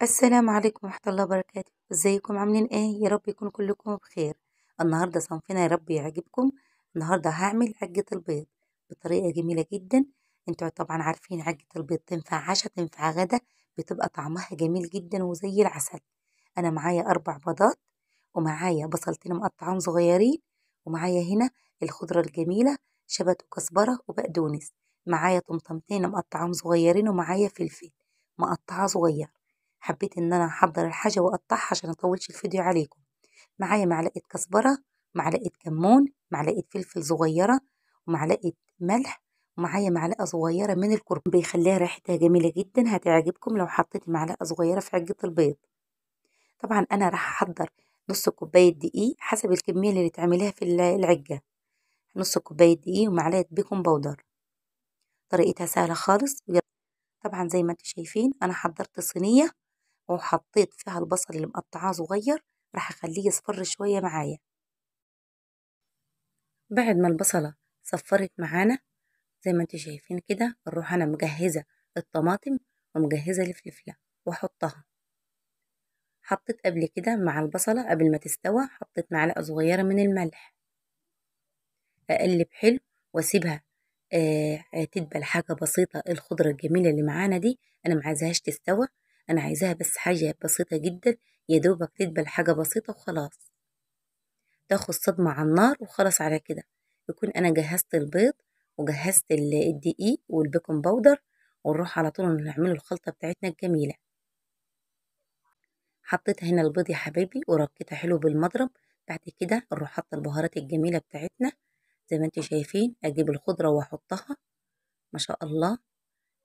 السلام عليكم ورحمة الله وبركاته. ازيكم عاملين ايه؟ يا رب يكون كلكم بخير. النهاردة صنفنا يا رب يعجبكم. النهاردة هعمل عجة البيض بطريقة جميلة جدا. انتوا طبعا عارفين عجة البيض تنفع عشاء تنفع غدا، بتبقى طعمها جميل جدا وزي العسل. انا معايا 4 بيضات، ومعايا بصلتين مقطعين صغيرين، ومعايا هنا الخضرة الجميلة شبت وكزبرة وبقدونس، معايا طماطمتين مقطعين صغيرين، ومعايا فلفل مقطعة صغير. حبيت ان انا احضر الحاجه واقطعها عشان اطولش الفيديو عليكم. معايا معلقه كزبره، معلقه كمون، معلقه فلفل صغيره، ومعلقه ملح، ومعايا معلقه صغيره من الكركم بيخليها ريحتها جميله جدا. هتعجبكم لو حطيت معلقه صغيره في عجه البيض. طبعا انا راح احضر نص كوبايه دقيق حسب الكميه اللي تعمليها في العجه. نص كوبايه دقيق ومعلقه بيكنج باودر. طريقتها سهله خالص. طبعا زي ما انتم شايفين انا حضرت صينيه وحطيت فيها البصل اللي مقطعاه صغير، راح اخليه يصفر شوية معايا. بعد ما البصلة صفرت معانا زي ما انتم شايفين كده، نروح انا مجهزة الطماطم ومجهزة الفلفلة واحطها. حطيت قبل كده مع البصلة قبل ما تستوى، حطيت معلقة صغيرة من الملح. اقلب حلو واسيبها تدبل حاجة بسيطة. الخضرة الجميلة اللي معانا دي انا ما عايزاهاش تستوى، انا عايزاها بس حاجة بسيطة جدا، يا دوبك تدبل حاجة بسيطة وخلاص، تاخد صدمة على النار وخلاص. على كده يكون أنا جهزت البيض وجهزت الدقيق والبيكنج باودر، ونروح على طول نعمل الخلطة بتاعتنا الجميلة. حطيت هنا البيض يا حبايبي وركيتها حلو بالمضرب. بعد كده نروح حاطة البهارات الجميلة بتاعتنا زي ما انتم شايفين. أجيب الخضرة وأحطها. ما شاء الله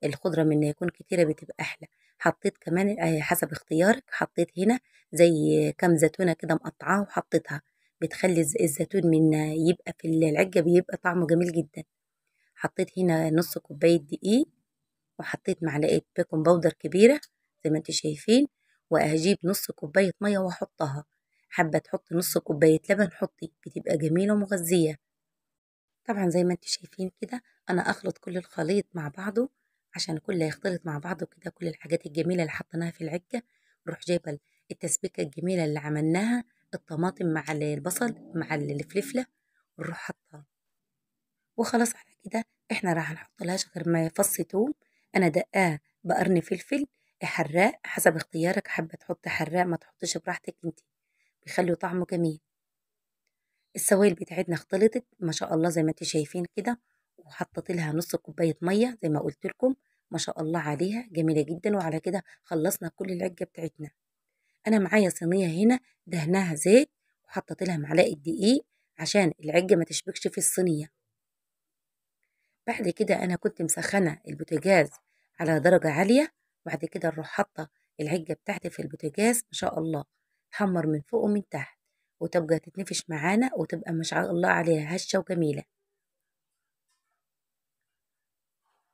الخضرة من يكون كتيرة بتبقى أحلى. حطيت كمان حسب اختيارك، حطيت هنا زي كام زيتونة كده مقطعاها وحطيتها، بتخلي الزيتون من يبقى في العجة بيبقى طعمه جميل جدا. حطيت هنا نص كوباية دقيق، وحطيت معلقة بيكنج باودر كبيرة زي ما انتم شايفين، وأجيب نص كوباية مية وأحطها. حابة تحط نص كوباية لبن حطي، بتبقى جميلة ومغذية. طبعا زي ما انتم شايفين كده انا اخلط كل الخليط مع بعضه عشان كله يختلط مع بعضه كده، كل الحاجات الجميله اللي حطيناها في العجه. نروح جايبه التسبيكه الجميله اللي عملناها، الطماطم مع البصل مع الفلفله، ونروح حطها. وخلاص على كده احنا راح نحط لهاش غير ما فص توم انا دقاه بقرن فلفل حراق حسب اختيارك. حابه تحط حراق ما تحطش براحتك انت، بيخلوا طعمه جميل. السوائل بتاعتنا اختلطت ما شاء الله زي ما انتم شايفين كده، وحطيت لها نص كوبايه ميه زي ما قلت لكم. ما شاء الله عليها جميله جدا. وعلى كده خلصنا كل العجه بتاعتنا. انا معايا صينيه هنا دهناها زيت، وحطيت لها معلقه دقيق عشان العجه ما تشبكش في الصينيه. بعد كده انا كنت مسخنه البوتاجاز على درجه عاليه، بعد كده نروح حاطه العجه بتاعتي في البوتاجاز. ما شاء الله تحمر من فوق ومن تحت، وتبقى تتنفش معانا وتبقى ما شاء الله عليها هشه وجميله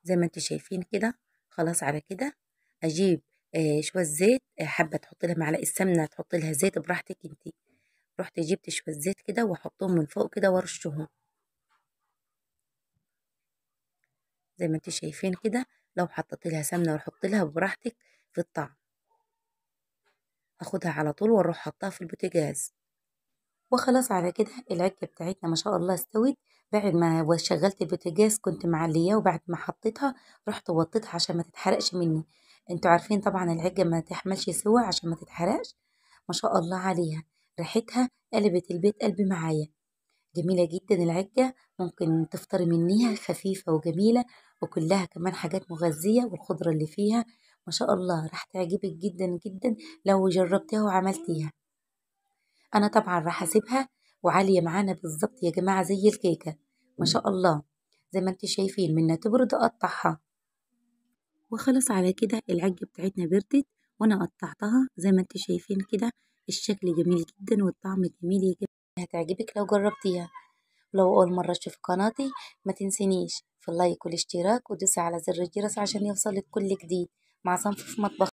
زي ما انتم شايفين كده. خلاص على كده اجيب شويه زيت، حابه تحط لها معلقه سمنه تحط لها زيت براحتك انت. رحت جبت شويه زيت كده واحطهم من فوق كده وارشهم زي ما انتم شايفين كده. لو حطيت لها سمنه وحط لها براحتك في الطعم. اخدها على طول واروح حطها في البوتاجاز. وخلاص على كده العجة بتاعتنا ما شاء الله استوت. بعد ما شغلت البوتاجاز كنت معلياه، وبعد ما حطيتها رحت وطيتها عشان ما تتحرقش مني. انتوا عارفين طبعا العجة ما تحملش سوا عشان ما تتحرقش. ما شاء الله عليها ريحتها قلبت البيت قلبي معايا. جميلة جدا العجة، ممكن تفطري منيها، خفيفة وجميلة وكلها كمان حاجات مغذية، والخضرة اللي فيها ما شاء الله راح تعجبك جدا جدا لو جربتيها وعملتيها. انا طبعا راح اسيبها وعالية معانا بالظبط يا جماعة زي الكيكة. ما شاء الله زي ما انتم شايفين منها تبرد اقطعها. وخلص على كده العجة بتاعتنا بردت وانا قطعتها زي ما انتم شايفين كده. الشكل جميل جدا والطعم جميل يا جماعة، هتعجبك لو جربتيها. لو اول مرة تشوف قناتي ما تنسينيش في اللايك والاشتراك، ودوسي على زر الجرس عشان يوصلك كل جديد مع صنف في مطبخ.